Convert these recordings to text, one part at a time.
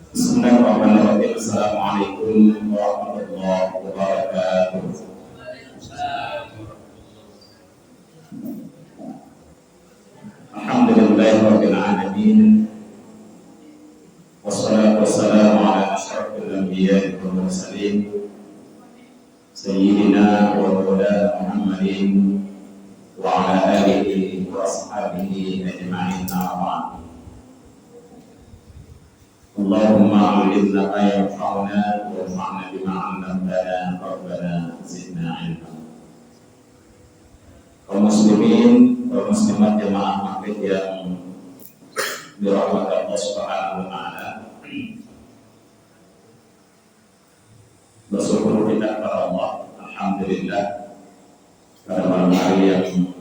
Bismillahirrahmanirrahim. Assalamualaikum warahmatullahi wabarakatuh. Alhamdulillahirabbil alamin. Wassalatu wassalamu ala asyrafil anbiya'i wal mursalin sayyidina wa maulana Muhammadin wa ala alihi wa ashabihi ajma'in. Allahumma 'allimna ma yanfa'una wanfa'na bima 'allamtana rabbana zidna 'ilma. Kaum muslimin, kaum muslimat jamaah maghrib yang dirahmati Allah Subhanahu wa taala. Bersyukur kita kepada Allah, alhamdulillah, pada malam hari yang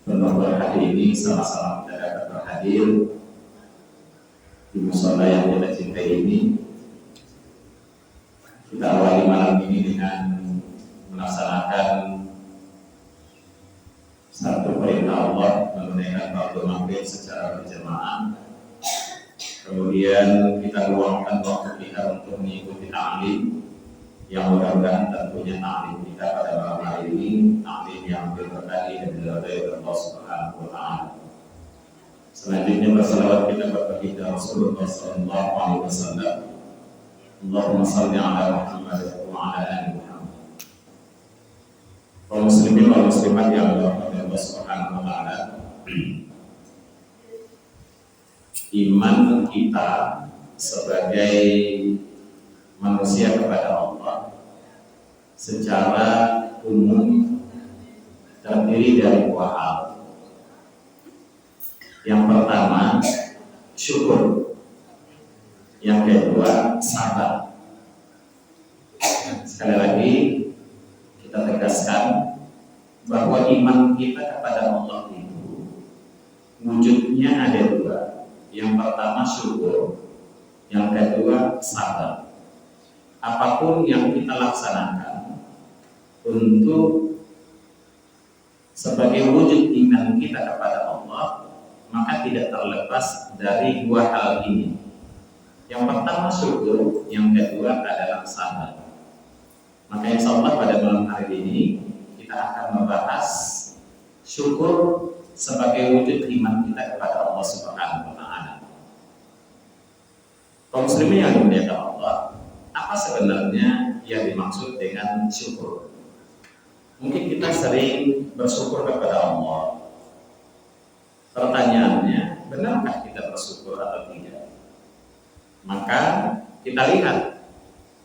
penuh berkah ini sama-sama kita dapat berhadir di mushola yang kita cintai ini. Kita awali malam ini dengan melaksanakan satu perintah Allah, menunaikan waktu maghrib secara berjamaah. Kemudian kita luangkan waktu kita untuk mengikuti ta'lim, yang mudah-mudahan tentunya ta'lim kita pada malam hari ini ta'lim yang berkahi dan diridhai Allah Subhanahu wa taala. Selanjutnya bersalawat kita kepada Rasulullah sallallahu alaihi wasallam. Allahumma shalli ala Muhammad wa ala ali Muhammad. Kaum muslimin wal muslimat yang dirahmati Allah Subhanahu wa taala. Iman kita sebagai manusia kepada Allah secara umum terdiri dari dua hal. Yang pertama, syukur. Yang kedua, sabar. Sekali lagi kita tegaskan bahwa iman kita kepada Allah itu wujudnya ada dua. Yang pertama syukur, yang kedua sabar. Apapun yang kita laksanakan untuk sebagai wujud iman kita kepada Allah, maka tidak terlepas dari dua hal ini. Yang pertama syukur, yang kedua adalah sabar. Maka insyaallah pada malam hari ini kita akan membahas syukur sebagai wujud iman kita kepada Allah Subhanahu wa taala. Kaum muslimin yang dimuliakan Allah, apa sebenarnya yang dimaksud dengan syukur? Mungkin kita sering bersyukur kepada Allah. Pertanyaannya, benarkah kita bersyukur atau tidak? Maka kita lihat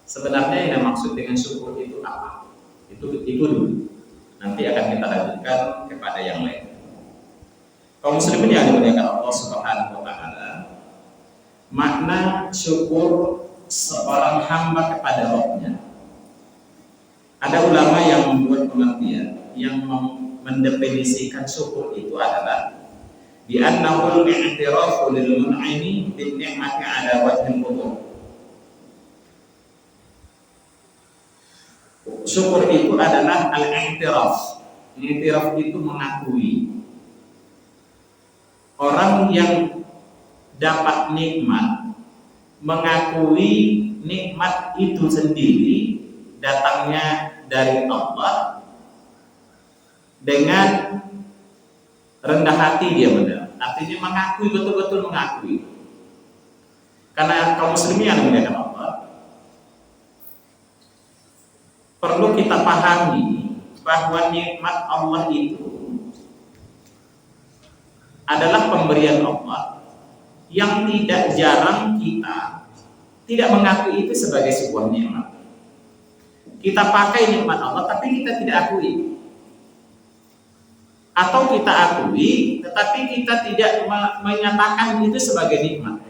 sebenarnya yang dimaksud dengan syukur itu apa? Itu dulu. Nanti akan kita lanjutkan kepada yang lain. Kaum muslimin yang dimuliakan Allah Subhanahu wa taala, makna syukur seorang hamba kepada Rabb-nya. Ada ulama yang membuat pengertian yang mendefinisikan syukur itu adalah bi annahu al-i'tirafu lil mun'imi bin ni'mati 'ala wajhil wudu'. Syukur itu adalah al-i'tiraf. I'tiraf itu mengakui. Orang yang dapat nikmat mengakui nikmat itu sendiri datangnya dari Allah dengan rendah hati dia benar. Artinya mengakui, betul-betul mengakui. Karena kaum muslimin yang dimuliakan Allah, perlu kita pahami bahwa nikmat Allah itu adalah pemberian Allah yang tidak jarang kita tidak mengakui itu sebagai sebuah nikmat. Kita pakai nikmat Allah tapi kita tidak akui. Atau kita akui tetapi kita tidak menyatakan itu sebagai nikmat.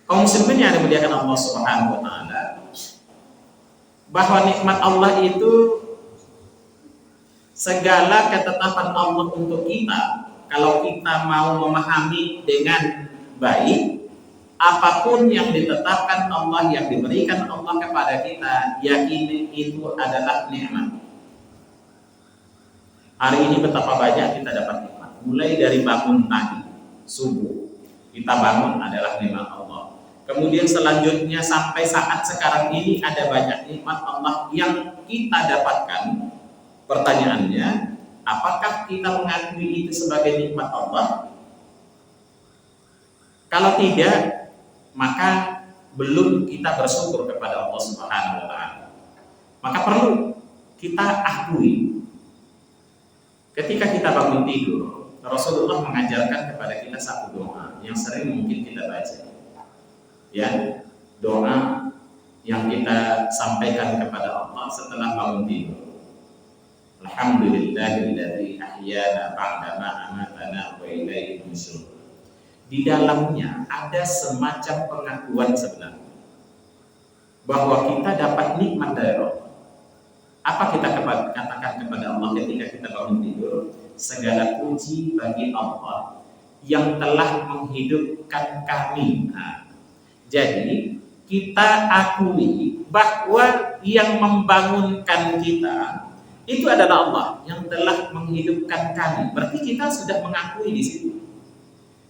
Kaum muslimin yang dimuliakan Allah Subhanahu wa taala, bahwa nikmat Allah itu segala ketetapan Allah untuk kita. Kalau kita mau memahami dengan baik, apapun yang ditetapkan Allah, yang diberikan Allah kepada kita, yakini itu adalah nikmat. Hari ini betapa banyak kita dapat nikmat. Mulai dari bangun tadi, subuh, kita bangun adalah nikmat Allah. Kemudian selanjutnya sampai saat sekarang ini ada banyak nikmat Allah yang kita dapatkan. Pertanyaannya, apakah kita mengakui itu sebagai nikmat Allah? Kalau tidak, maka belum kita bersyukur kepada Allah Subhanahu wa taala. Maka perlu kita akui. Ketika kita bangun tidur, Rasulullah mengajarkan kepada kita satu doa yang sering mungkin kita baca. Ya, doa yang kita sampaikan kepada Allah setelah bangun tidur. Alhamdulillahilladzi ahyana ba'dama amatana wa ilaihi nusyur. Di dalamnya ada semacam pengakuan sebenarnya bahwa kita dapat nikmat dari Allah. Apa kita katakan kepada Allah ketika kita bangun tidur? Segala puji bagi Allah yang telah menghidupkan kami. Nah, jadi kita akui bahwa yang membangunkan kita itu adalah Allah yang telah menghidupkan kami. Berarti kita sudah mengakui di situ.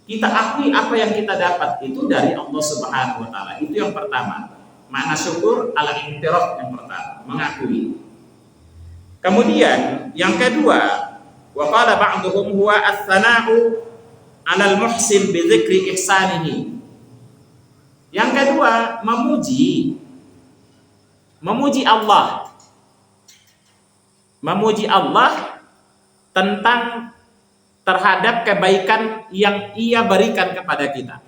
Kita akui apa yang kita dapat itu dari Allah Subhanahu wa taala. Itu yang pertama. Makna syukur al-i'tiraf yang pertama, mengakui. Kemudian yang kedua, wa qala ba'dhum huwa ats-tsana'u 'alal muhsin bi dzikri ihsanihi. Yang kedua, memuji Allah. Memuji Allah tentang terhadap kebaikan yang Ia berikan kepada kita.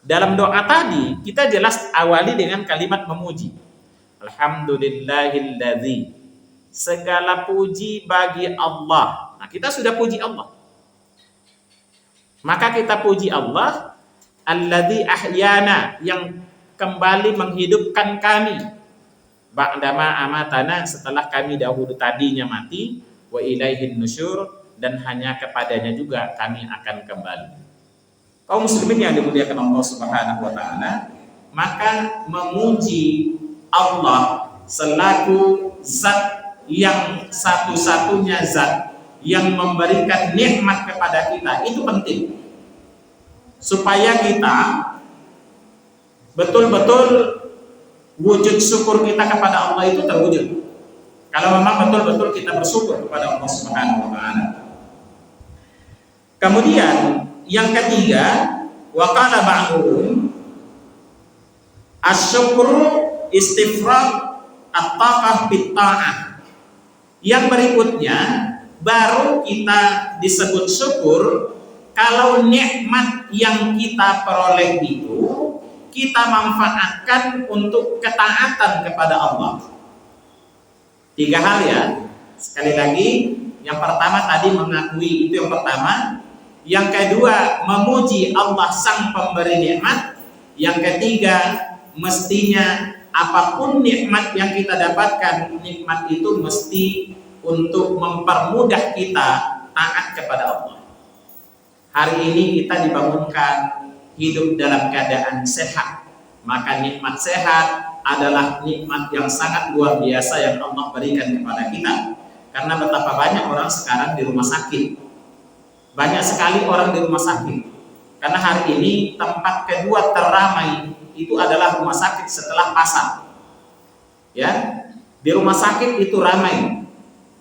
Dalam doa tadi kita jelas awali dengan kalimat memuji. Alhamdulillahilladzi, segala puji bagi Allah. Nah, kita sudah puji Allah. Maka kita puji Allah alladzi ahyana, yang kembali menghidupkan kami. Ba'dama amatana, setelah kami dahulu tadinya mati, wa ilaihin nusyur, dan hanya kepadanya juga kami akan kembali. Kaum muslimin yang dimuliakan Allah Subhanahu wa taala, maka memuji Allah selaku zat yang satu-satunya zat yang memberikan nikmat kepada kita itu penting, supaya kita betul-betul wujud syukur kita kepada Allah itu terwujud. Kalau memang betul-betul kita bersyukur kepada Allah Subhanahu wa taala. Kemudian yang ketiga, wa qala ba'dhum asyukru istifrag at-taqah bit-ta'ah. Yang berikutnya baru kita disebut syukur kalau nikmat yang kita peroleh itu kita manfaatkan untuk ketaatan kepada Allah. 3 hal ya. Sekali lagi, yang pertama tadi mengakui, itu yang pertama. Yang kedua, memuji Allah sang pemberi nikmat. Yang ketiga, mestinya apapun nikmat yang kita dapatkan, nikmat itu mesti untuk mempermudah kita taat kepada Allah. Hari ini kita dibangunkan hidup dalam keadaan sehat, maka nikmat sehat adalah nikmat yang sangat luar biasa yang Allah berikan kepada kita. Karena betapa banyak orang sekarang di rumah sakit. Banyak sekali orang di rumah sakit. Karena hari ini tempat kedua teramai itu adalah rumah sakit setelah pasar. Ya, di rumah sakit itu ramai.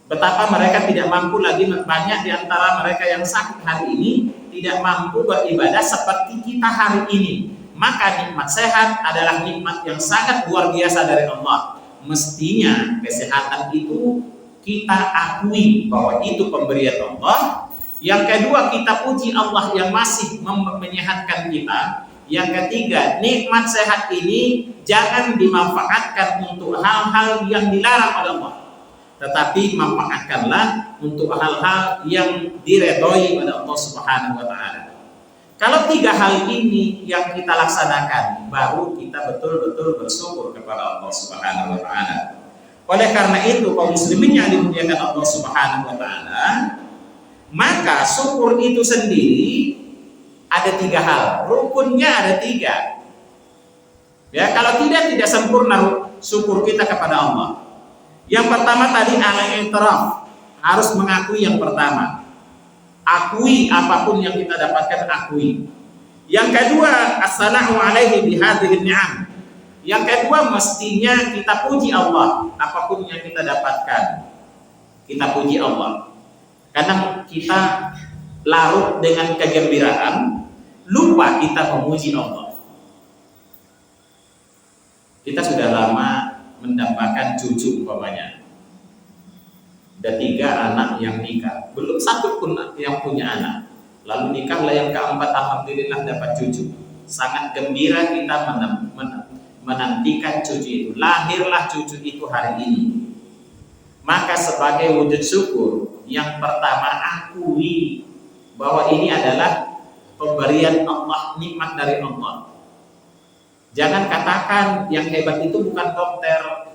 Betapa mereka tidak mampu lagi, banyak di antara mereka yang sakit hari ini tidak mampu beribadah seperti kita hari ini. Maka nikmat sehat adalah nikmat yang sangat luar biasa dari Allah. Mestinya kesehatan itu kita akui bahwa itu pemberian Allah. Yang kedua, kita puji Allah yang masih menyehatkan kita. Yang ketiga, nikmat sehat ini jangan dimanfaatkan untuk hal-hal yang dilarang oleh Allah, tetapi manfaatkanlah untuk hal-hal yang diredhoi oleh Allah Subhanahu wa taala. Kalau 3 hal ini yang kita laksanakan, baru kita betul-betul bersyukur kepada Allah Subhanahu wa taala. Oleh karena itu, kaum muslimin yang dimuliakan Allah Subhanahu wa taala, maka syukur itu sendiri ada 3 hal, rukunnya ada 3. Ya, kalau tidak sempurna syukur kita kepada Allah. Yang pertama tadi al-i'tiraf, harus mengakui yang pertama. Akui apapun yang kita dapatkan, akui. Yang kedua, as-sana'u alaihi bihadhihi ni'am. Yang kedua, mestinya kita puji Allah apapun yang kita dapatkan. Kita puji Allah. Kadang kita larut dengan kegembiraan, lupa kita memuji Allah. Kita sudah lama mendapatkan cucu umpamanya. Ada 3 anak yang nikah, belum satu pun yang punya anak. Lalu nikahlah yang keempat, alhamdulillah dapat cucu. Sangat gembira kita menantikan cucu itu. Lahirlah cucu itu hari ini. Maka sebagai wujud syukur, yang pertama akui bahwa ini adalah pemberian Allah, nikmat dari Allah. Jangan katakan yang hebat itu bukan dokter,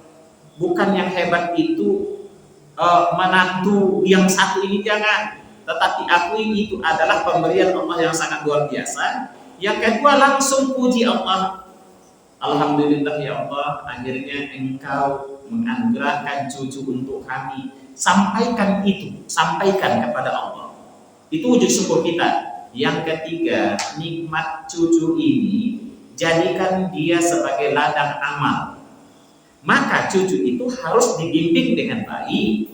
bukan yang hebat itu menantu yang satu ini, jangan. Tetapi akui itu adalah pemberian Allah yang sangat luar biasa. Yang kedua, langsung puji Allah. Alhamdulillah ya Allah, akhirnya Engkau menganugerahkan cucu untuk kami. Sampaikan itu, sampaikan kepada Allah. Itu wujud syukur kita. Yang ketiga, nikmat cucu ini jadikan dia sebagai ladang amal. Maka cucu itu harus dibimbing dengan baik.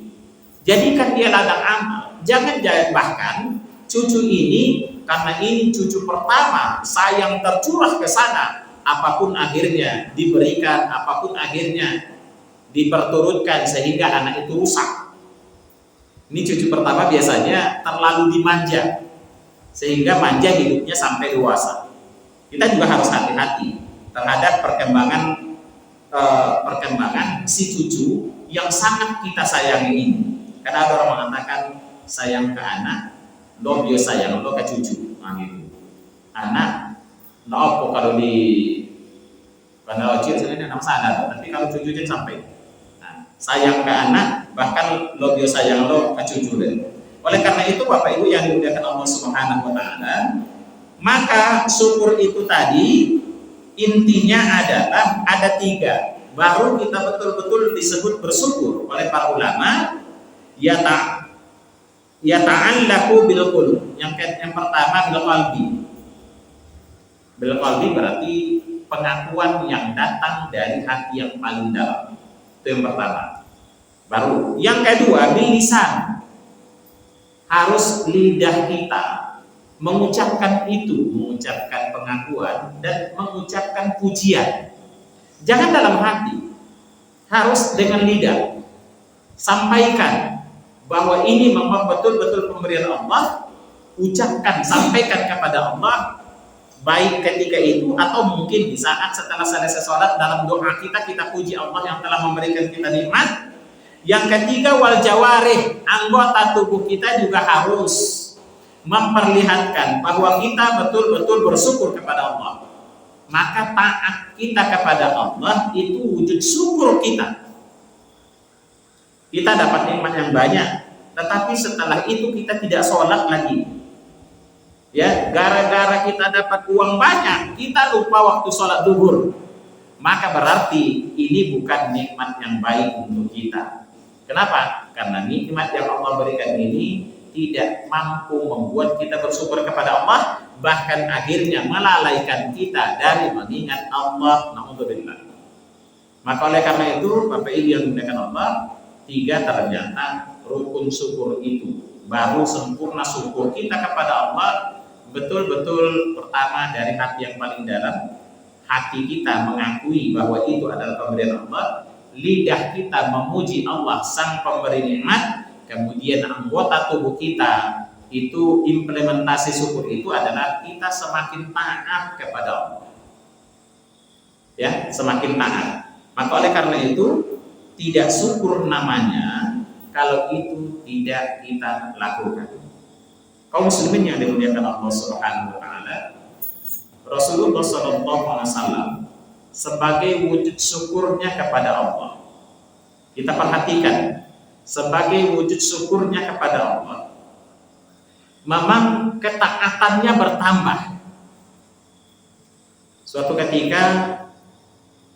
Jadikan dia ladang amal. Jangan bahkan cucu ini, karena ini cucu pertama, sayang tercurah ke sana, apapun akhirnya diberikan, apapun akhirnya diperturutkan sehingga anak itu rusak. Ini cucu pertama biasanya terlalu dimanja, sehingga manja hidupnya sampai dewasa. Kita juga harus hati-hati terhadap perkembangan si cucu yang sangat kita sayangi ini. Karena ada orang mengatakan sayang ke anak, lo biasa sayang lo ke cucu, gitu. Anak, lo apa kalau di bandar kecil sebenarnya nama sadar, tapi kalau cucunya sampai sayang ke anak, bahkan lo biasa sayang lo ke cucu deh. Oleh karena itu Bapak Ibu yang dimuliakan Allah Subhanahu wa taala, maka syukur itu tadi intinya adalah ada 3. Baru kita betul-betul disebut bersyukur oleh para ulama. Yata'allaqu bil qulub. Yang pertama bil qalbi. Bil qalbi berarti pengakuan yang datang dari hati yang paling dalam. Itu yang pertama. Baru yang kedua bil lisan. Harus lidah kita mengucapkan itu, mengucapkan pengakuan dan mengucapkan pujian. Jangan dalam hati, harus dengan lidah. Sampaikan bahwa ini memang betul-betul pemberian Allah. Ucapkan, sampaikan kepada Allah, baik ketika itu atau mungkin di saat setelah selesai sholat, dalam doa kita puji Allah yang telah memberikan kita nikmat. Yang ketiga, wal jawarih, anggota tubuh kita juga harus memperlihatkan bahwa kita betul-betul bersyukur kepada Allah. Maka taat kita kepada Allah itu wujud syukur kita. Kita dapat nikmat yang banyak, tetapi setelah itu kita tidak sholat lagi. Ya, gara-gara kita dapat uang banyak, kita lupa waktu sholat duhur. Maka berarti ini bukan nikmat yang baik untuk kita. Kenapa? Karena nikmat yang Allah berikan ini tidak mampu membuat kita bersyukur kepada Allah, bahkan akhirnya melalaikan kita dari mengingat Allah. Na'udzubillah. Maka oleh karena itu, Bapak Ibu yang dimuliakan Allah, 3 ternyata rukun syukur itu. Baru sempurna syukur kita kepada Allah betul-betul pertama dari hati yang paling dalam. Hati kita mengakui bahwa itu adalah pemberian Allah. Lidah kita memuji Allah sang pemberi nikmat. Kemudian anggota tubuh kita itu implementasi syukur itu adalah kita semakin taat kepada Allah. Ya, semakin taat. Maka oleh karena itu tidak syukur namanya kalau itu tidak kita lakukan. Kaum muslimin yang dimuliakan Allah Subhanahu wa taala, Rasulullah sallallahu alaihi wasallam sebagai wujud syukurnya kepada Allah. Kita perhatikan, sebagai wujud syukurnya kepada Allah, memang ketaatannya bertambah. Suatu ketika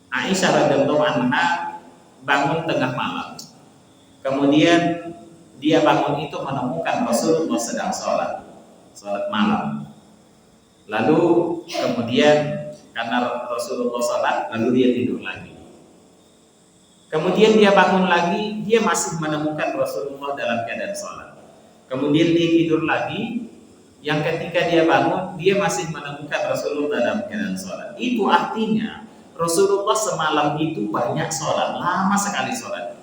Aisyah radhiyallahu anha bangun tengah malam, kemudian dia bangun itu menemukan Rasulullah sedang sholat malam. Lalu kemudian karena Rasulullah sholat, lalu dia tidur lagi. Kemudian dia bangun lagi, dia masih menemukan Rasulullah dalam keadaan sholat. Kemudian dia tidur lagi, yang ketika dia bangun, dia masih menemukan Rasulullah dalam keadaan sholat. Itu artinya Rasulullah semalam itu banyak sholat, lama sekali sholat.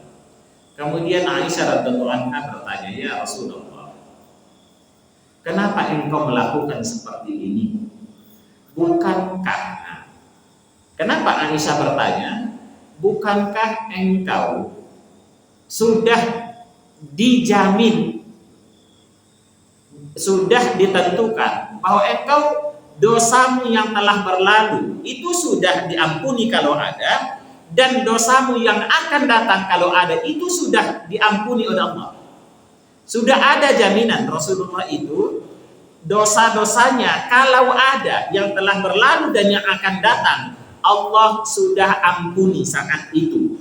Kemudian Aisyah radhiyallahu anha bertanya, ya Rasulullah, kenapa engkau melakukan seperti ini? Bukankah, kenapa Aisyah bertanya, bukankah engkau sudah dijamin, sudah ditentukan bahwa engkau dosamu yang telah berlalu itu sudah diampuni kalau ada, dan dosamu yang akan datang kalau ada itu sudah diampuni oleh Allah. Sudah ada jaminan Rasulullah itu dosa-dosanya kalau ada yang telah berlalu dan yang akan datang, Allah sudah ampuni saat itu.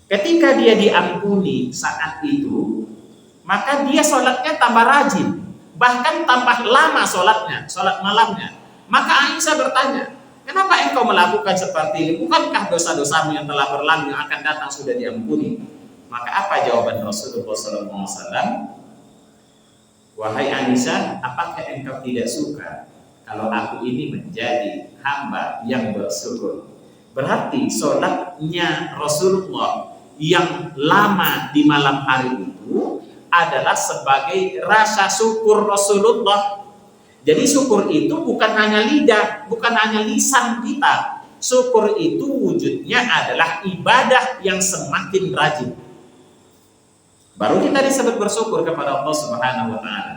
Ketika dia diampuni saat itu, maka dia sholatnya tambah rajin, bahkan tambah lama sholatnya, sholat malamnya. Maka Aisyah bertanya, kenapa engkau melakukan seperti ini? Bukankah dosa-dosamu yang telah berlalu yang akan datang sudah diampuni? Maka apa jawaban Rasulullah SAW? Wahai Aisyah, apakah engkau tidak suka kalau aku ini menjadi hamba yang bersyukur? Berarti sholatnya Rasulullah yang lama di malam hari itu adalah sebagai rasa syukur Rasulullah. Jadi syukur itu bukan hanya lidah, bukan hanya lisan kita. Syukur itu wujudnya adalah ibadah yang semakin rajin. Baru kita disebut bersyukur kepada Allah Subhanahu wa taala.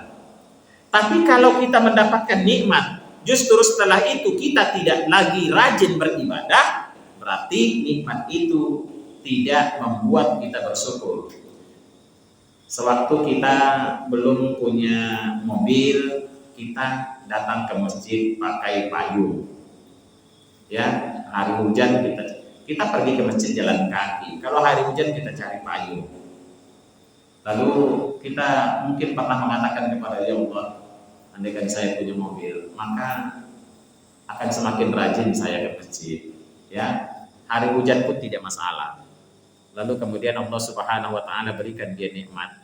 Tapi kalau kita mendapatkan nikmat, justru setelah itu kita tidak lagi rajin beribadah, berarti nikmat itu tidak membuat kita bersyukur. Sewaktu kita belum punya mobil, kita datang ke masjid pakai payung. Ya, hari hujan kita pergi ke masjid jalan kaki. Kalau hari hujan kita cari payung. Lalu kita mungkin pernah mengatakan kepada ya Allah, andaikan saya punya mobil, maka akan semakin rajin saya ke masjid. Ya, hari hujan pun tidak masalah. Lalu kemudian Allah Subhanahu wa taala berikan dia nikmat.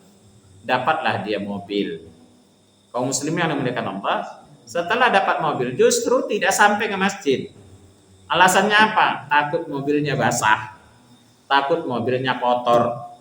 Dapatlah dia mobil. Kaum muslimin yang dimuliakan Allah, setelah dapat mobil justru tidak sampai ke masjid. Alasannya apa? Takut mobilnya basah. Takut mobilnya kotor.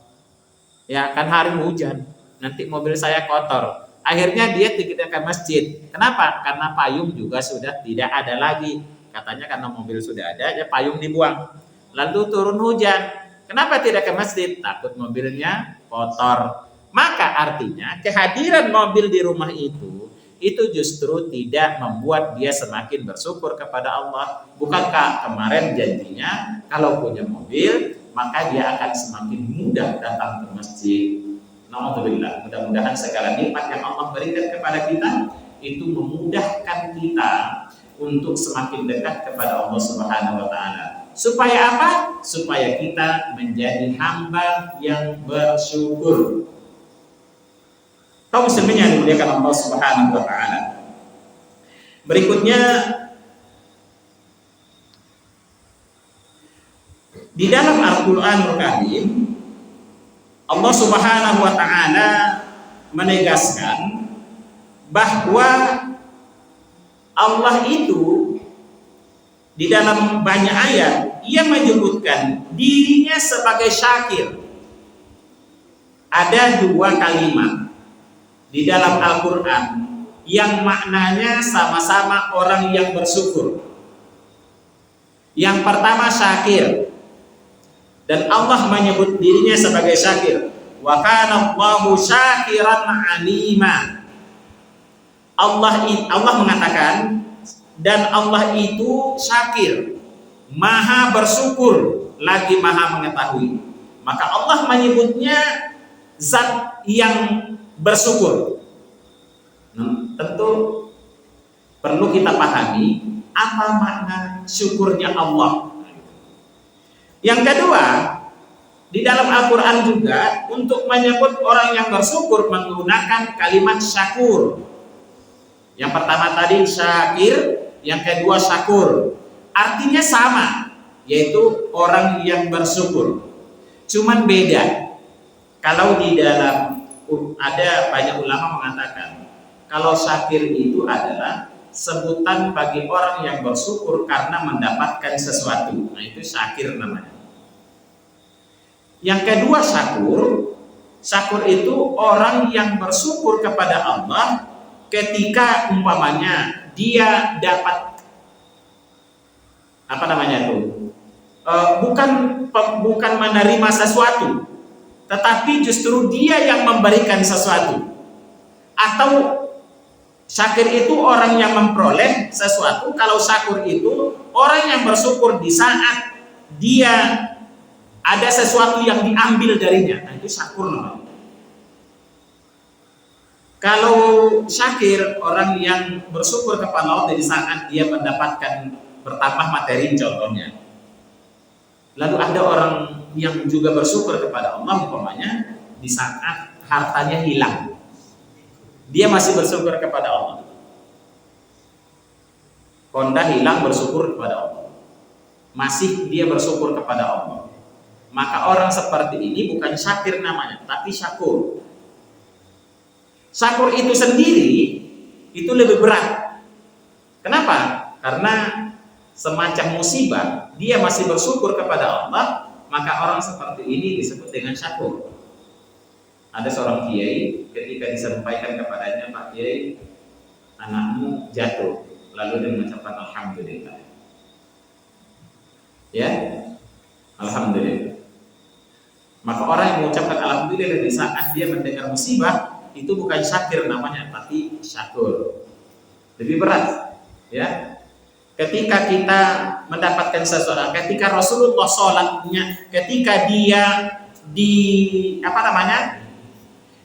Ya, kan hari hujan. Nanti mobil saya kotor. Akhirnya dia tidak ke masjid. Kenapa? Karena payung juga sudah tidak ada lagi. Katanya karena mobil sudah ada, ya payung dibuang. Lalu turun hujan. Kenapa tidak ke masjid? Takut mobilnya kotor. Maka artinya kehadiran mobil di rumah itu justru tidak membuat dia semakin bersyukur kepada Allah. Bukankah kemarin janjinya kalau punya mobil maka dia akan semakin mudah datang ke masjid. Alhamdulillah, mudah-mudahan segala nikmat yang Allah berikan kepada kita itu memudahkan kita untuk semakin dekat kepada Allah Subhanahu wa taala. Supaya apa? Supaya kita menjadi hamba yang bersyukur. Kaum muslimin yang dimuliakan Allah Subhanahu wa taala. Berikutnya di dalam Al-Qur'anul Karim Allah Subhanahu wa taala menegaskan bahwa Allah itu di dalam banyak ayat ia menyebutkan dirinya sebagai syakir. Ada dua kalimat di dalam Al-Quran yang maknanya sama-sama orang yang bersyukur. Yang pertama syakir, dan Allah menyebut dirinya sebagai syakir. Wa kana Allahu syakiran alima. Allah mengatakan, dan Allah itu syakir, maha bersyukur lagi maha mengetahui. Maka Allah menyebutnya zat yang bersyukur. Tentu perlu kita pahami apa makna syukurnya Allah. Yang kedua, Di dalam Al-Quran juga untuk menyebut orang yang bersyukur menggunakan kalimat syakur. Yang pertama tadi syakir, yang kedua syakur. Artinya sama, yaitu orang yang bersyukur. Cuman beda. Kalau di dalam ada banyak ulama mengatakan kalau syakir itu adalah sebutan bagi orang yang bersyukur karena mendapatkan sesuatu. Nah, itu syakir namanya. Yang kedua syakur. Syakur itu orang yang bersyukur kepada Allah ketika umpamanya dia dapat bukan menerima sesuatu, tetapi justru dia yang memberikan sesuatu. Atau syakir itu orang yang memperoleh sesuatu. Kalau syakur itu orang yang bersyukur di saat dia ada sesuatu yang diambil darinya. Nah, itu syakur namanya. Kalau syakir orang yang bersyukur kepada Allah di saat dia mendapatkan bertambah materi contohnya. Lalu ada orang yang juga bersyukur kepada Allah umpamanya di saat hartanya hilang. Dia masih bersyukur kepada Allah. Honda hilang bersyukur kepada Allah. Masih dia bersyukur kepada Allah. Maka orang seperti ini bukan syakir namanya, tapi syakur. Syakur itu sendiri itu lebih berat. Kenapa? Karena semacam musibah, dia masih bersyukur kepada Allah, maka orang seperti ini disebut dengan syakur. Ada seorang kiai ketika disampaikan kepadanya, Pak Kiai, anakmu jatuh, lalu dia mengucapkan alhamdulillah. Ya, alhamdulillah. Maka orang yang mengucapkan alhamdulillah di saat dia mendengar musibah itu bukan syakir namanya, tapi syakur. Lebih berat, ya. Ketika kita mendapatkan sesuatu, ketika Rasulullah sholatnya, ketika dia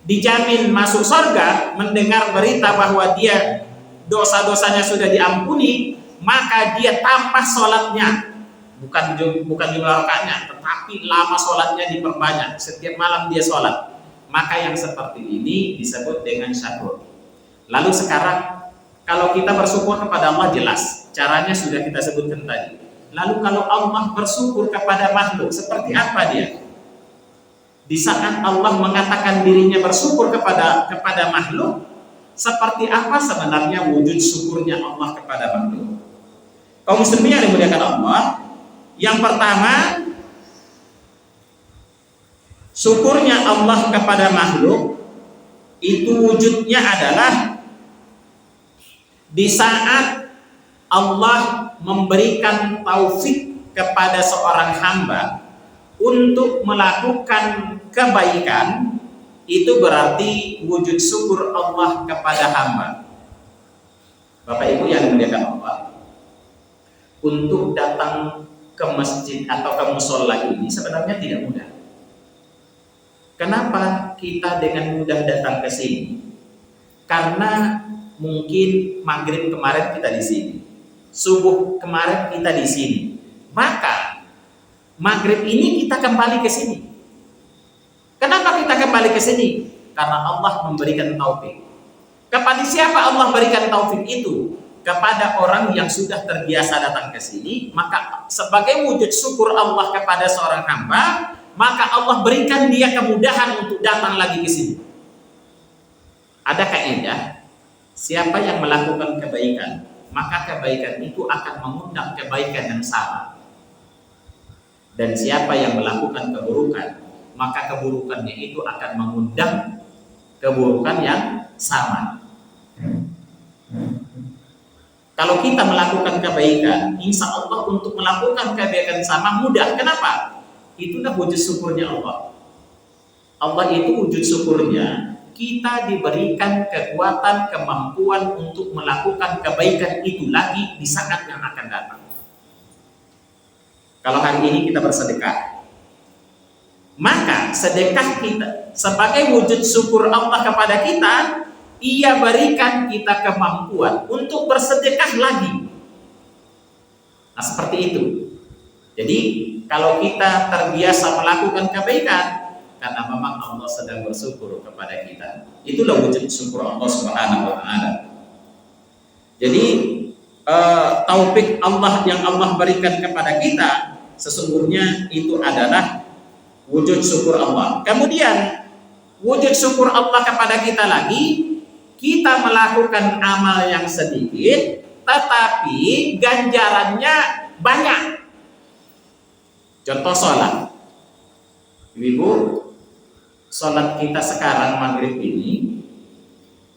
dijamin masuk surga, mendengar berita bahwa dia dosa-dosanya sudah diampuni, maka dia tambah sholatnya. Bukan jumlah rakaatnya, tetapi lama sholatnya diperbanyak. Setiap malam dia sholat. Maka yang seperti ini disebut dengan syakur. Lalu sekarang kalau kita bersyukur kepada Allah jelas, caranya sudah kita sebutkan tadi. Lalu kalau Allah bersyukur kepada makhluk, seperti apa dia? Di saat Allah mengatakan dirinya bersyukur kepada makhluk, seperti apa sebenarnya wujud syukurnya Allah kepada makhluk? Kaum muslimin yang dimuliakan Allah, yang pertama, syukurnya Allah kepada makhluk itu wujudnya adalah di saat Allah memberikan taufik kepada seorang hamba untuk melakukan kebaikan, itu berarti wujud syukur Allah kepada hamba. Bapak Ibu yang dimuliakan Allah, untuk datang ke masjid atau ke musola ini sebenarnya tidak mudah. Kenapa kita dengan mudah datang ke sini? Karena mungkin maghrib kemarin kita di sini, subuh kemarin kita di sini, maka maghrib ini kita kembali ke sini. Kenapa kita kembali ke sini? Karena Allah memberikan taufik. Kepada siapa Allah berikan taufik itu? Kepada orang yang sudah terbiasa datang ke sini, maka sebagai wujud syukur Allah kepada seorang hamba, maka Allah berikan dia kemudahan untuk datang lagi ke sini. Ada kaidah, siapa yang melakukan kebaikan, maka kebaikan itu akan mengundang kebaikan yang sama. Dan siapa yang melakukan keburukan, maka keburukannya itu akan mengundang keburukan yang sama. Kalau kita melakukan kebaikan, insya Allah untuk melakukan kebaikan sama mudah. Kenapa? Itulah wujud syukurnya Allah. Allah itu wujud syukurnya, kita diberikan kekuatan, kemampuan untuk melakukan kebaikan itu lagi di saat yang akan datang. Kalau hari ini kita bersedekah, maka sedekah kita sebagai wujud syukur Allah kepada kita, Ia berikan kita kemampuan untuk bersedekah lagi. Nah, seperti itu. Jadi kalau kita terbiasa melakukan kebaikan, karena memang Allah sedang bersyukur kepada kita. Itulah wujud syukur Allah Subhanahu wa taala. Jadi taufik Allah yang Allah berikan kepada kita sesungguhnya itu adalah wujud syukur Allah. Kemudian wujud syukur Allah kepada kita lagi, kita melakukan amal yang sedikit tetapi ganjarannya banyak. Contoh sholat. Ibu, sholat kita sekarang maghrib ini,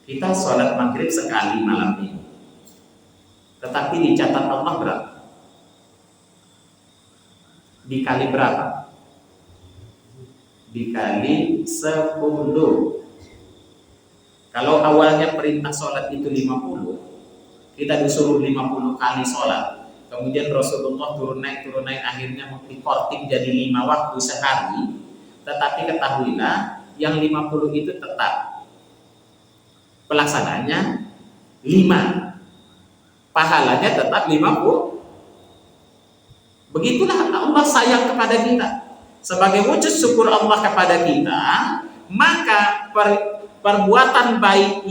kita sholat maghrib sekali malam ini. Tetapi dicatat Allah berapa? Dikali berapa? Dikali 10. Kalau awalnya perintah sholat itu 50, kita disuruh 50 kali sholat. Kemudian Rasulullah turun naik akhirnya dikorting jadi 5 waktu sehari. Tetapi ketahuilah yang 50 itu tetap pelaksanaannya 5, pahalanya tetap 50. Begitulah Allah sayang kepada kita. Sebagai wujud syukur Allah kepada kita, maka perbuatan baik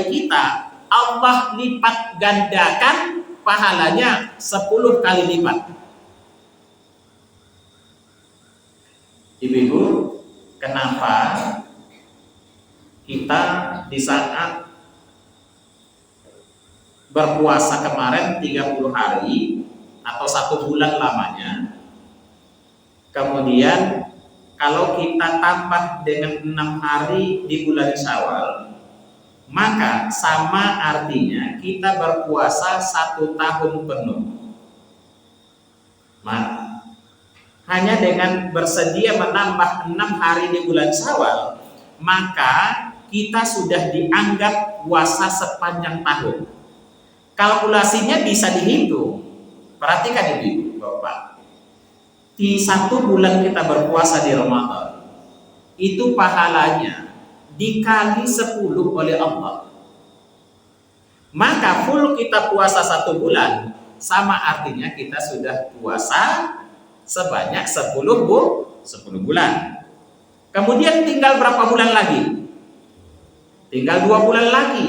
kita Allah lipat gandakan pahalanya 10 kali lipat. Ibu-ibu, kenapa kita di saat berpuasa kemarin 30 hari atau 1 bulan lamanya, kemudian kalau kita tambah dengan 6 hari di bulan Syawal, maka sama artinya kita berpuasa 1 tahun penuh. Hanya dengan bersedia menambah 6 hari di bulan Syawal, maka kita sudah dianggap puasa sepanjang tahun. Kalkulasinya bisa dihitung. Perhatikan ibu, bapak. Di 1 bulan kita berpuasa di Ramadan, itu pahalanya dikali 10 oleh Allah. Maka full kita puasa 1 bulan, sama artinya kita sudah puasa sebanyak 10 bulan. Kemudian tinggal berapa bulan lagi? Tinggal 2 bulan lagi.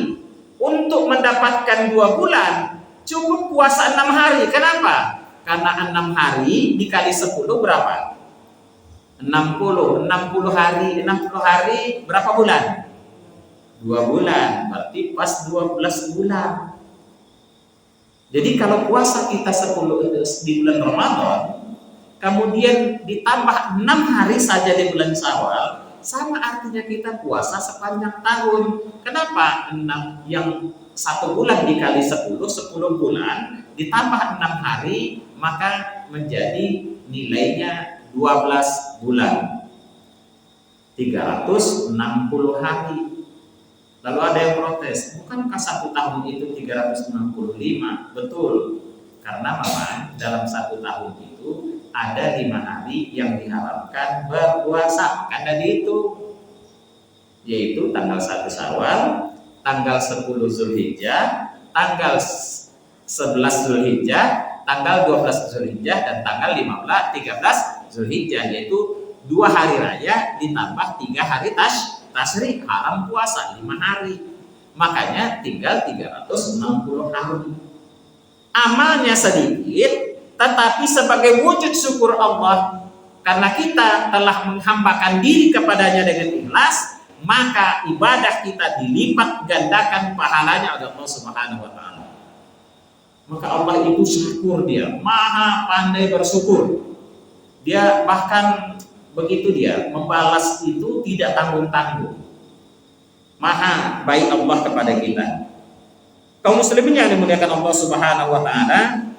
Untuk mendapatkan 2 bulan cukup puasa 6 hari. Kenapa? Karena 6 hari dikali 10 berapa? 60 hari berapa bulan? 2 bulan, berarti pas 12 bulan. Jadi kalau puasa kita 10 di bulan Ramadan, kemudian ditambah 6 hari saja di bulan Syawal, sama artinya kita puasa sepanjang tahun. Kenapa? 6 yang 1 bulan dikali 10 bulan ditambah 6 hari, maka menjadi nilainya 12 bulan, 360 hari. Lalu ada yang protes, bukankah 1 tahun itu 365? Betul, karena memang dalam 1 tahun itu ada 5 hari yang diharamkan berpuasa. Maka dari itu, yaitu tanggal 1 Syawal, tanggal 10 Zulhijjah, tanggal 11 Zulhijjah, tanggal 12 Zulhijjah, dan tanggal 13 Zulhijjah, yaitu 2 hari raya ditambah 3 hari tasyrik, haram puasa 5 hari. Makanya tinggal 360 hari. Amalnya sedikit, tetapi sebagai wujud syukur Allah, karena kita telah menghambakan diri kepadanya dengan ikhlas, maka ibadah kita dilipat gandakan pahalanya oleh Allah Subhanahu wa taala. Maka Allah itu syukur, dia maha pandai bersyukur. Dia bahkan begitu, dia membalas itu tidak tanggung-tanggung. Maha baik Allah kepada kita. Kaum muslimin yang dimuliakan Allah Subhanahu wa taala,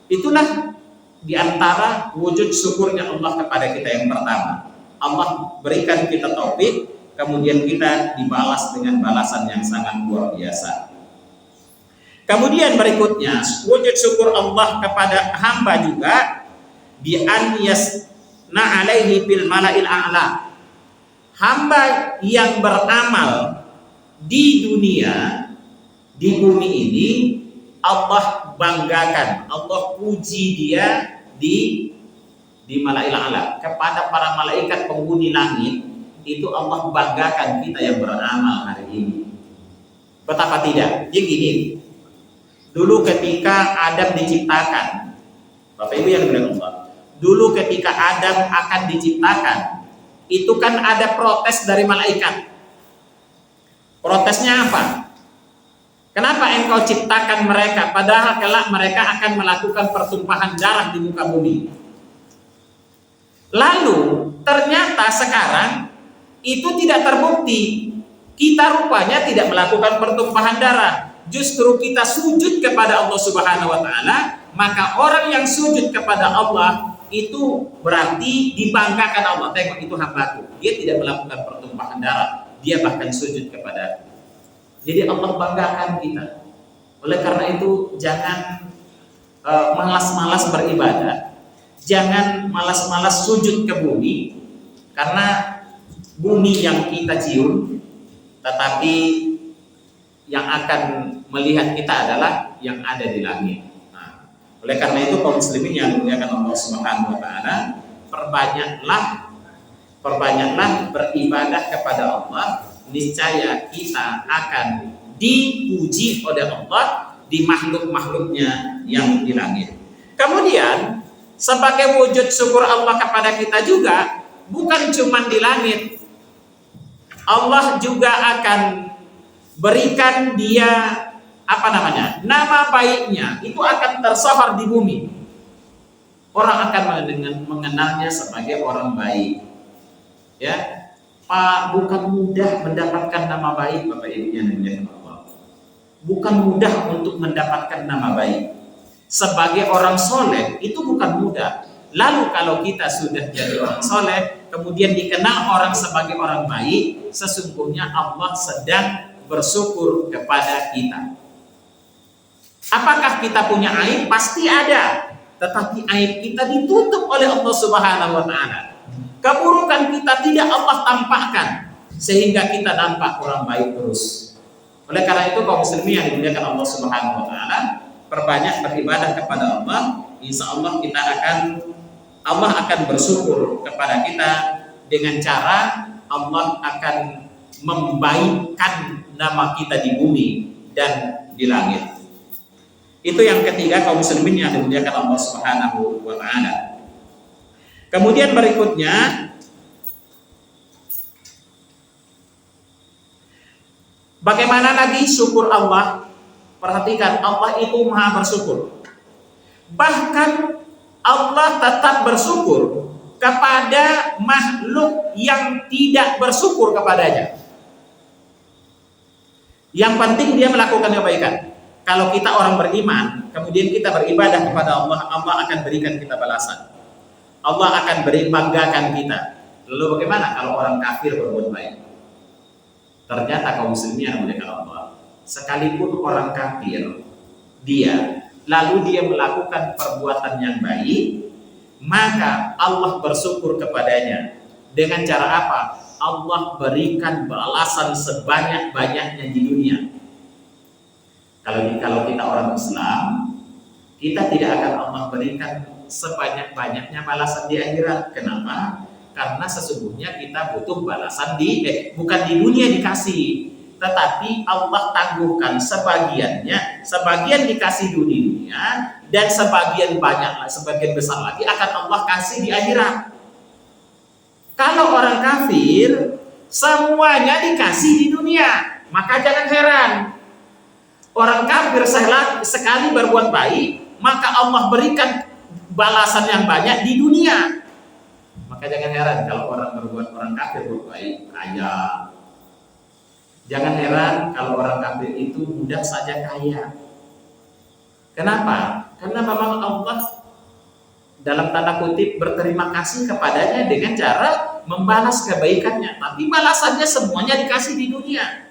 itulah diantara wujud syukurnya Allah kepada kita yang pertama. Allah berikan kita taufik, kemudian kita dibalas dengan balasan yang sangat luar biasa. Kemudian berikutnya, wujud syukur Allah kepada hamba juga bi an yasna alaihi bil mala'il a'la. Hamba yang beramal di dunia, di bumi ini, Allah banggakan, Allah puji dia di malaikal a'la. Kepada para malaikat penghuni langit itu Allah banggakan kita yang beramal hari ini. Betapa tidak? Jadi gini, dulu ketika Adam diciptakan, Bapak Ibu yang dimuliakan Allah, dulu ketika Adam akan diciptakan, itu kan ada protes dari malaikat. Protesnya apa? Kenapa engkau ciptakan mereka padahal kelak mereka akan melakukan pertumpahan darah di muka bumi? Lalu ternyata sekarang itu tidak terbukti. Kita rupanya tidak melakukan pertumpahan darah. Justru kita sujud kepada Allah Subhanahu wa taala, maka orang yang sujud kepada Allah itu berarti dibanggakan Allah. Tengok, itu hambaku. Dia tidak melakukan pertumpahan darah. Dia bahkan sujud kepada. Jadi Allah banggakan kita. Oleh karena itu jangan malas-malas beribadah. Jangan malas-malas sujud ke bumi, karena bumi yang kita cium, tetapi yang akan melihat kita adalah yang ada di langit. Nah, oleh karena itu kaum muslimin yang dimuliakan Allah Subhanahu wa taala, perbanyaklah beribadah kepada Allah, niscaya kita akan dipuji oleh Allah di makhluk-makhluknya yang di langit. Kemudian sebagai wujud syukur Allah kepada kita juga, bukan cuma di langit, Allah juga akan berikan dia nama baiknya, itu akan tersohor di bumi. Orang akan mengenalnya sebagai orang baik. Ya, Pak, bukan mudah mendapatkan nama baik, Bapak Ibu yang dimuliakan Allah. Bukan mudah untuk mendapatkan nama baik. Sebagai orang soleh itu bukan mudah. Lalu kalau kita sudah jadi orang soleh, kemudian dikenal orang sebagai orang baik, sesungguhnya Allah sedang bersyukur kepada kita. Apakah kita punya aib? Pasti ada. Tetapi aib kita ditutup oleh Allah Subhanahu wa taala. Keburukan kita tidak Allah tampakkan, sehingga kita nampak orang baik terus. Oleh karena itu kaum muslimin yang dimuliakan Allah Subhanahu wa taala, perbanyak beribadah kepada Allah. Insya Allah Allah akan bersyukur kepada kita dengan cara Allah akan membaikkan nama kita di bumi dan di langit. Itu yang ketiga kaum muslimin yang dimuliakan Allah Subhanahu wa taala. Kemudian berikutnya, bagaimana lagi syukur Allah? Perhatikan, Allah itu maha bersyukur. Bahkan Allah tetap bersyukur kepada makhluk yang tidak bersyukur kepadanya. Yang penting dia melakukan kebaikan. Kalau kita orang beriman, kemudian kita beribadah kepada Allah, Allah akan berikan kita balasan. Allah akan banggakan kita. Lalu bagaimana kalau orang kafir berbuat baik? Ternyata kaum muslimin yang dimuliakan Allah, sekalipun orang kafir lalu dia melakukan perbuatan yang baik, maka Allah bersyukur kepadanya. Dengan cara apa? Allah berikan balasan sebanyak-banyaknya di dunia. Kalau kita orang Islam, kita tidak akan Allah berikan sebanyak-banyaknya balasan di akhirat. Kenapa? Karena sesungguhnya kita butuh balasan bukan di dunia dikasih, tetapi Allah tangguhkan sebagiannya, sebagian dikasih di dunia dan sebagian besar lagi akan Allah kasih di akhirat. Kalau orang kafir semuanya dikasih di dunia, maka jangan heran orang kafir sekali berbuat baik, maka Allah berikan balasan yang banyak di dunia. Maka jangan heran kalau orang kafir berbuat baik kaya. Jangan heran kalau orang kafir itu mudah saja kaya. Kenapa? Karena memang Allah dalam tanda kutip berterima kasih kepadanya dengan cara membalas kebaikannya. Tapi balasannya semuanya dikasih di dunia.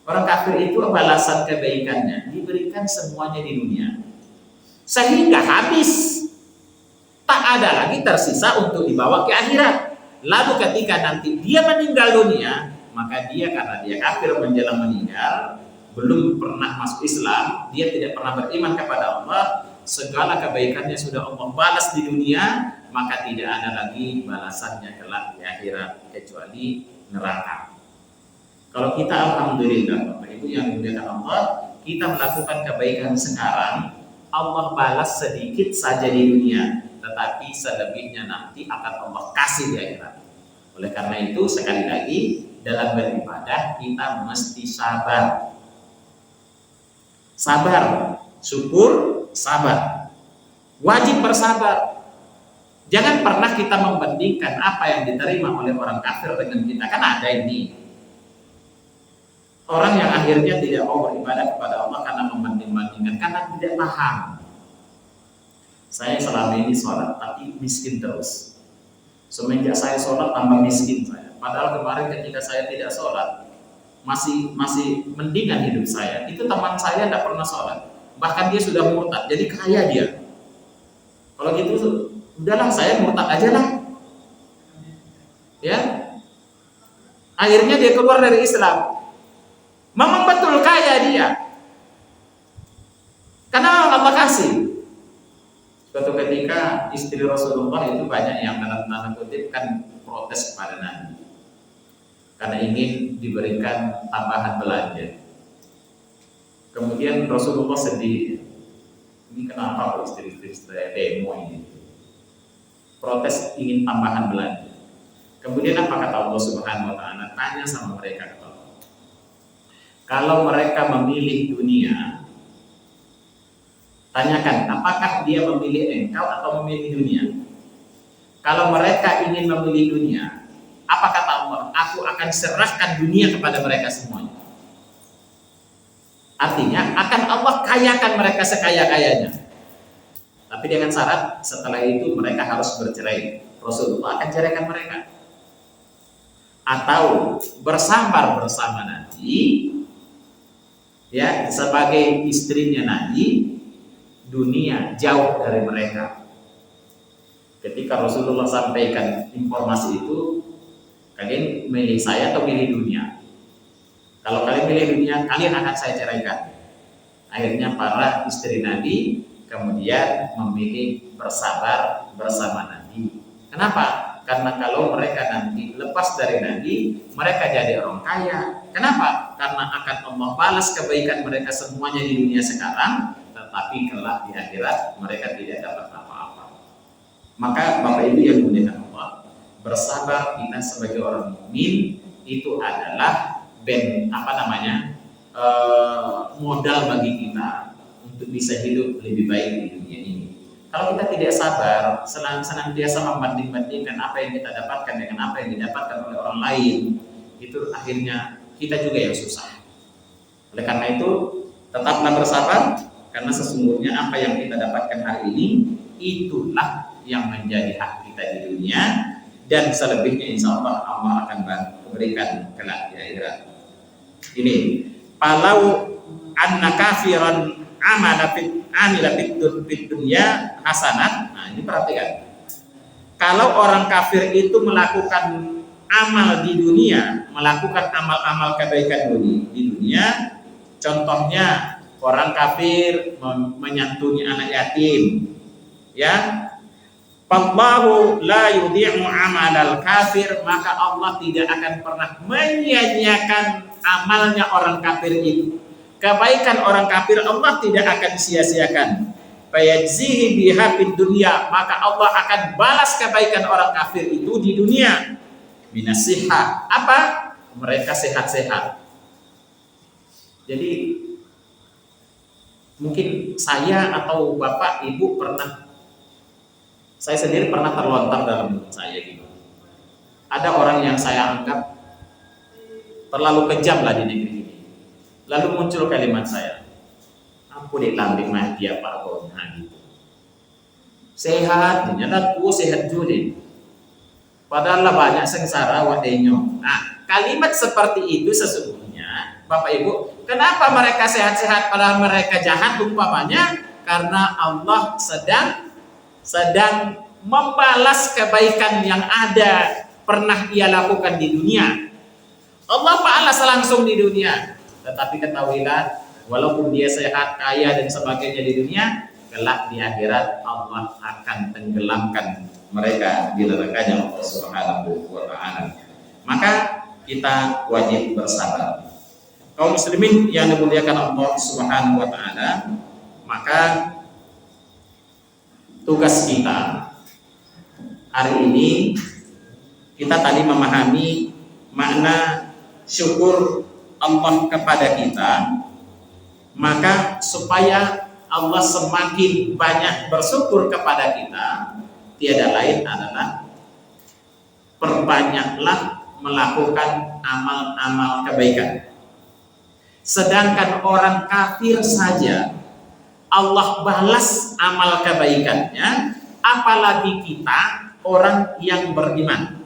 Orang kafir itu balasan kebaikannya diberikan semuanya di dunia, sehingga habis, tak ada lagi tersisa untuk dibawa ke akhirat. Lalu ketika nanti dia meninggal dunia, maka dia karena dia kafir menjelang meninggal, belum pernah masuk Islam, dia tidak pernah beriman kepada Allah, segala kebaikannya sudah Allah balas di dunia, maka tidak ada lagi balasannya kelak di akhirat kecuali neraka. Kalau kita alhamdulillah Bapak Ibu yang dimuliakan Allah, kita melakukan kebaikan sekarang, Allah balas sedikit saja di dunia, tetapi selebihnya nanti akan Allah kasih di akhirat. Oleh karena itu sekali lagi dalam beribadah kita mesti sabar. Sabar, syukur, sabar. Wajib bersabar. Jangan pernah kita membandingkan apa yang diterima oleh orang kafir dengan kita. Kan ada ini orang yang akhirnya tidak mau beribadah kepada Allah karena membanding-bandingkan, karena tidak paham. Saya selama ini sholat tapi miskin terus. Semenjak saya sholat tambah miskin saya. Padahal kemarin ketika saya tidak sholat masih mendingan hidup saya. Itu teman saya tidak pernah sholat, bahkan dia sudah murtad, jadi kaya dia. Kalau gitu udahlah saya murtad aja lah, ya. Akhirnya dia keluar dari Islam. Memang betul kaya dia, karena Allah kasih. Suatu ketika istri Rasulullah itu banyak yang tanda kutip kan protes kepada Nabi karena ingin diberikan tambahan belanja. Kemudian Rasulullah sedih. Ini kenapa istri-istri saya demo ini? Protes ingin tambahan belanja. Kemudian apa kata Allah Subhanahu wa taala? Tanya sama mereka, kata Allah. Kalau mereka memilih dunia, tanyakan apakah dia memilih engkau atau memilih dunia? Kalau mereka ingin memilih dunia, apa kata Allah? Aku akan serahkan dunia kepada mereka semuanya. Artinya akan Allah kayakan mereka sekaya-kayanya. Tapi dengan syarat setelah itu mereka harus bercerai. Rasulullah akan ceraikan mereka. Atau bersambar bersama Nabi, ya, sebagai istrinya Nabi, dunia jauh dari mereka. Ketika Rasulullah sampaikan informasi itu, kalian milih saya atau milih dunia? Kalau kalian milih dunia, kalian akan saya ceraikan. Akhirnya para istri Nabi kemudian memilih bersabar bersama Nabi. Kenapa? Karena kalau mereka nanti lepas dari Nabi, mereka jadi orang kaya. Kenapa? Karena akan Allah balas kebaikan mereka semuanya di dunia sekarang, tetapi kelak di akhirat mereka tidak dapat apa-apa. Maka Bapak Ibu yang dimuliakan Allah, bersabar kita sebagai orang mukmin itu adalah modal bagi kita untuk bisa hidup lebih baik di dunia ini. Kalau kita tidak sabar, senantiasa membanding-bandingkan apa yang kita dapatkan dengan apa yang didapatkan oleh orang lain, itu akhirnya kita juga yang susah. Oleh karena itu, tetaplah bersabar, karena sesungguhnya apa yang kita dapatkan hari ini, itulah yang menjadi hak kita di dunia, dan selebihnya insya Allah Allah akan berikan kelak di akhirat. Ini, palau anna kafiran amila fit dunya hasanat. Nah, ini perhatikan. Kalau orang kafir itu melakukan amal di dunia, melakukan amal-amal kebaikan di dunia, contohnya orang kafir menyantuni anak yatim, ya. Wallahu la yudhi'u amalal kafir, maka Allah tidak akan pernah menyia-nyiakan amalnya orang kafir itu. Kebaikan orang kafir Allah tidak akan sia-siakan. Fayajzihi biha fid dunya, maka Allah akan balas kebaikan orang kafir itu di dunia. Minasihah, apa? Mereka sehat-sehat. Jadi mungkin saya atau Bapak Ibu saya sendiri pernah terlontar dalam mulut saya gitu. Ada orang yang saya anggap terlalu kejam lah di negeri ini. Lalu muncul kalimat saya, aku dilambing mati apa kau gitu. Sehat, ternyata ku sehat juga. Padahal banyak sengsara wadenyo. Nah, kalimat seperti itu sesungguhnya, Bapak Ibu, kenapa mereka sehat-sehat padahal mereka jahat umpamanya? Karena Allah sedang membalas kebaikan yang pernah ia lakukan di dunia. Allah balas langsung di dunia. Tetapi ketahuilah, walaupun dia sehat, kaya dan sebagainya di dunia, kelak di akhirat Allah akan tenggelamkan mereka di nerakanya Allah Subhanahu wa taala. Maka kita wajib bersabar. Kaum muslimin yang dimuliakan Allah Subhanahu wa taala, maka tugas kita hari ini, kita tadi memahami makna syukur Allah kepada kita, maka supaya Allah semakin banyak bersyukur kepada kita, tiada lain adalah perbanyaklah melakukan amal-amal kebaikan. Sedangkan orang kafir saja Allah balas amal kebaikannya, apalagi kita orang yang beriman.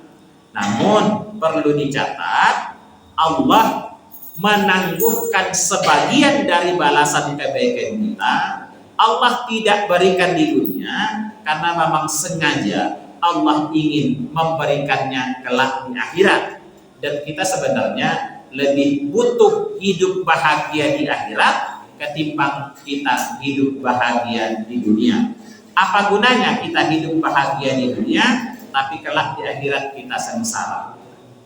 Namun perlu dicatat, Allah menangguhkan sebagian dari balasan kebaikan kita. Allah tidak berikan di dunia karena memang sengaja Allah ingin memberikannya kelak di akhirat. Dan kita sebenarnya lebih butuh hidup bahagia di akhirat ketimbang kita hidup bahagia di dunia. Apa gunanya kita hidup bahagia di dunia tapi kelak di akhirat kita sengsara?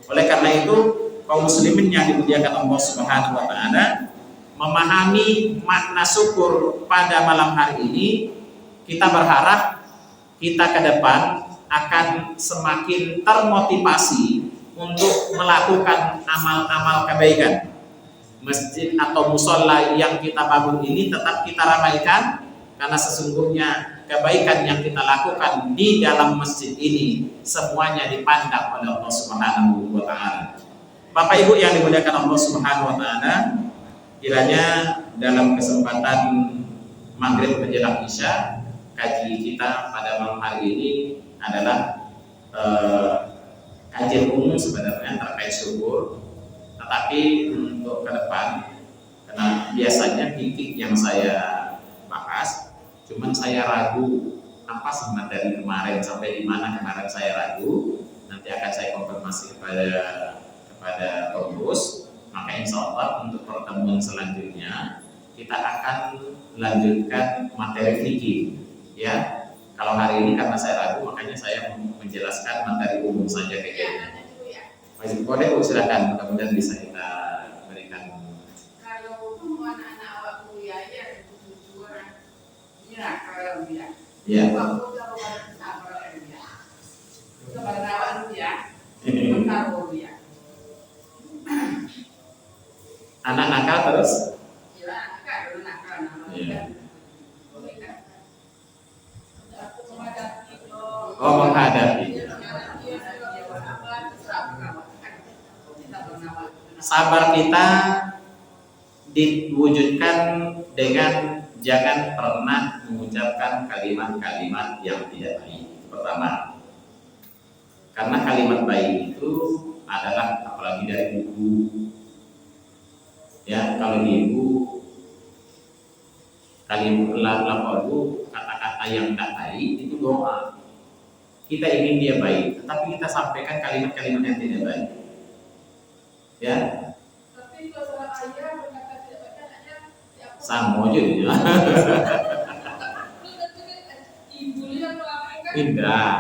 Oleh karena itu, kaum muslimin yang dimuliakan Allah Subhanahu wa taala, memahami makna syukur pada malam hari ini, kita berharap kita ke depan akan semakin termotivasi untuk melakukan amal-amal kebaikan. Masjid atau musola yang kita bangun ini tetap kita ramaikan, karena sesungguhnya kebaikan yang kita lakukan di dalam masjid ini semuanya dipandang oleh Allah Subhanahu wa taala. Bapak Ibu yang dimuliakan Allah Subhanahu wa taala, kiranya dalam kesempatan maghrib menjelang isya, kaji kita pada malam hari ini adalah kajian umum sebenarnya terkait syukur. Tetapi untuk ke depan, karena biasanya fikih yang saya bahas, cuman saya ragu apa sih materi kemarin, sampai di mana kemarin saya ragu. Nanti akan saya konfirmasi kepada pengurus. Maka insya Allah untuk pertemuan selanjutnya kita akan lanjutkan materi fikih. Ya, kalau hari ini karena saya ragu, makanya saya menjelaskan materi umum saja kayaknya. Masih boleh, silakan, mudah-mudahan bisa kita berikan. Kalau anak-anak awak kuliah ya, ya kalau dia. Ya. Waktu kalau sabar dia. Sabar awak dia. Kalau dia. Anak nakal terus? Ya, nakal Iya. namanya. Oh, menghadapi. Sabar kita diwujudkan dengan jangan pernah mengucapkan kalimat-kalimat yang tidak baik. Pertama, karena kalimat baik itu adalah apalagi dari ibu. Ya, kalau di ibu kata-kata yang tidak baik itu doa. Kita ingin dia baik, tetapi kita sampaikan kalimat-kalimat yang tidak baik. Ya. Tapi kalau ayah berkata tidak baik, anaknya Sama aja dia. ibu yang melakukan. Tidak.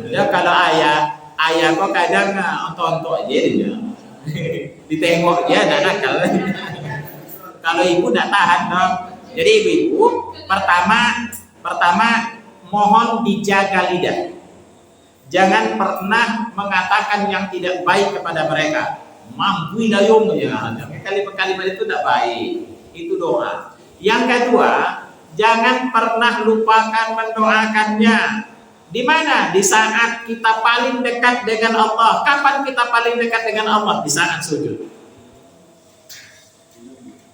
Ya kalau ayah kok kadang ontok-ontok aja dia. Ditengok dia tidak nakal. Kalau ibu tidak tahan dong. Jadi ibu pertama mohon dijaga lidah. Jangan pernah mengatakan yang tidak baik kepada mereka. Mampu dayung ya. Kalimat-kalimat itu tidak baik. Itu doa. Yang kedua, jangan pernah lupakan mendoakannya. Di mana? Di saat kita paling dekat dengan Allah. Kapan kita paling dekat dengan Allah? Di saat sujud.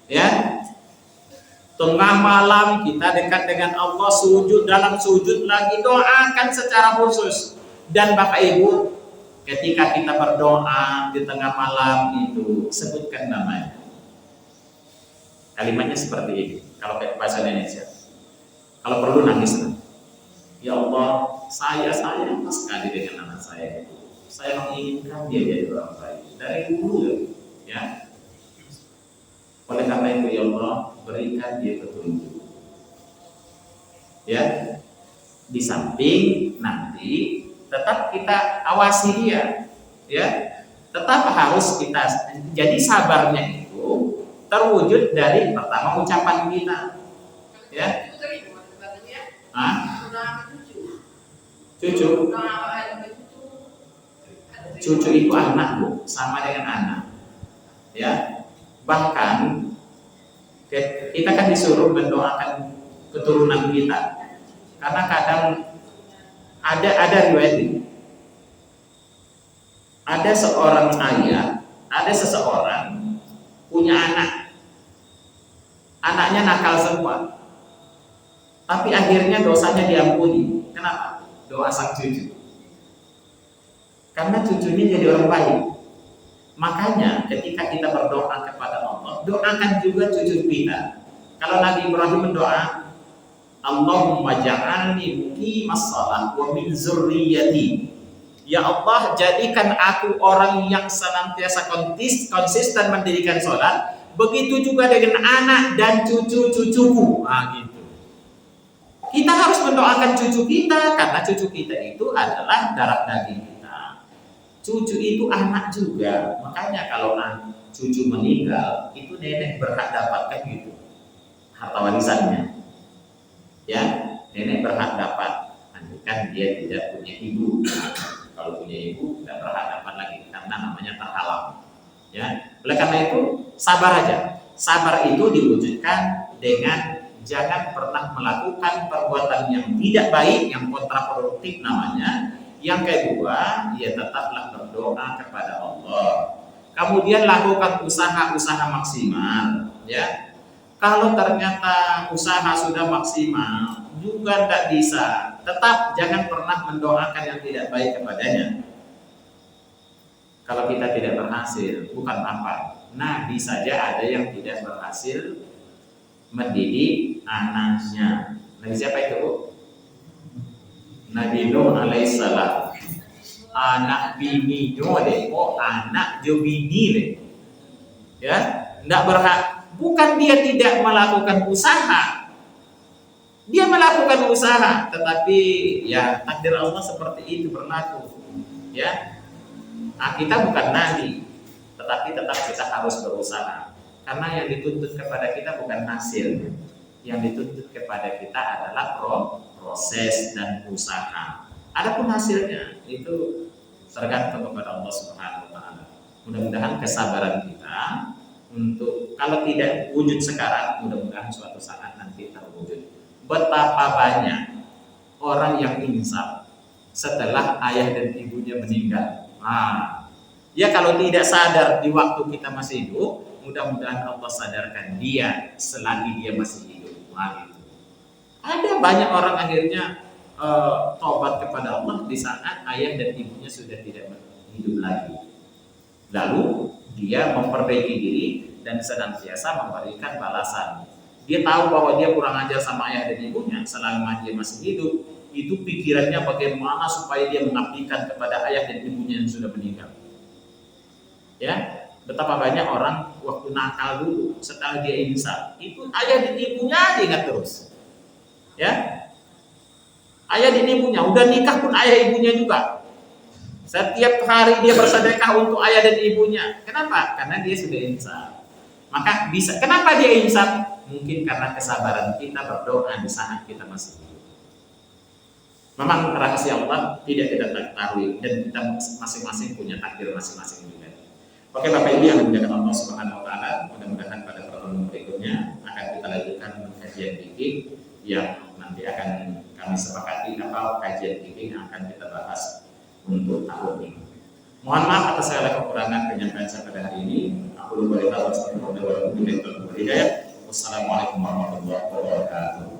Ya. Tengah malam kita dekat dengan Allah, sujud, dalam sujud lagi doakan secara khusus. Dan Bapak Ibu, ketika kita berdoa di tengah malam itu, sebutkan namanya. Kalimatnya seperti ini, kalau pakai bahasa Indonesia. Kalau perlu nangis. Ya Allah, saya sayang sekali dengan anak saya itu. Saya menginginkan dia jadi orang baik. Dari dulu ya. Oleh karena itu ya Allah, berikan dia petunjuk. Ya, di samping nanti tetap kita awasi dia, ya, tetap harus kita. Jadi sabarnya itu terwujud dari pertama ucapan kita, ya. Cucu itu anak, Bu, sama dengan anak, ya. Bahkan kita kan disuruh mendoakan keturunan kita, karena kadang ada riwayat ini, ada seorang ayah, ada seseorang punya anaknya nakal semua, tapi akhirnya dosanya diampuni. Kenapa? Doa sang cucu, karena cucunya jadi orang baik. Makanya ketika kita berdoa kepada Allah, doakan juga cucu kita. Kalau Nabi Ibrahim berdoa, Allahumma ja'alni muqimas shalah wa min dzurriyyati. Ya Allah, jadikan aku orang yang senantiasa konsisten mendirikan sholat. Begitu juga dengan anak dan cucu-cucuku. Nah, gitu. Kita harus mendoakan cucu kita, karena cucu kita itu adalah darah daging kita. Cucu itu anak juga. Makanya kalau cucu meninggal, itu nenek berhak dapatkan gitu harta warisannya. Ya, nenek berhak dapat. Andaikan dia tidak punya ibu. Kalau punya ibu, tidak berhak dapat lagi karena namanya terhalang. Ya, oleh karena itu sabar aja. Sabar itu diwujudkan dengan jangan pernah melakukan perbuatan yang tidak baik, yang kontraproduktif namanya. Yang kedua, ya tetaplah berdoa kepada Allah. Kemudian lakukan usaha-usaha maksimal. Ya, kalau ternyata usaha sudah maksimal juga tidak bisa, tetap jangan pernah mendoakan yang tidak baik kepadanya. Kalau kita tidak berhasil, bukan apa, Nabi saja ada yang tidak berhasil mendidik anaknya. Nabi siapa itu? Nabi Nuh alaihissalam. Anak bini Nuh deh, anak jo bini deh. Ya, tidak berhak. Bukan dia tidak melakukan usaha, dia melakukan usaha, tetapi ya takdir Allah seperti itu berlaku. Ya, kita bukan nabi, tetapi tetap kita harus berusaha, karena yang dituntut kepada kita bukan hasil, yang dituntut kepada kita adalah proses dan usaha. Adapun hasilnya itu tergantung kepada Allah Subhanahu Wa Taala. Mudah-mudahan kesabaran kita untuk kalau tidak wujud sekarang, mudah-mudahan suatu saat nanti terwujud. Betapa banyak orang yang insaf setelah ayah dan ibunya meninggal. Ya kalau tidak sadar di waktu kita masih hidup, mudah-mudahan Allah sadarkan dia selagi dia masih hidup. Gitu. Ada banyak orang akhirnya taubat kepada Allah di saat ayah dan ibunya sudah tidak hidup lagi. Lalu dia memperbaiki diri dan senantiasa memberikan balasan. Dia tahu bahwa dia kurang ajar sama ayah dan ibunya selama dia masih hidup. Itu pikirannya bagaimana supaya dia mengabdikan kepada ayah dan ibunya yang sudah meninggal. Ya, betapa banyak orang waktu nakal dulu setelah dia insaf, itu ayah dan ibunya diingat terus. Ya, ayah dan ibunya udah nikah pun ayah ibunya juga. Setiap hari dia bersedekah untuk ayah dan ibunya. Kenapa? Karena dia sudah insaf. Maka bisa. Kenapa dia insaf? Mungkin karena kesabaran kita berdoa di saat kita masih hidup. Memang rahasia Allah tidak kita ketahui dan kita masing-masing punya takdir masing-masing juga. Oke Bapak Ibu yang dimuliakan Allah Subhanahu Wa Taala, mudah-mudahan pada pertemuan berikutnya akan kita lanjutkan kajian fikih yang nanti akan kami sepakati apa kajian fikih yang akan kita bahas untuk tahun ini. Mohon maaf atas segala kekurangan penyampaian saya pada hari ini. Aku lupa Wassalamualaikum warahmatullahi wabarakatuh.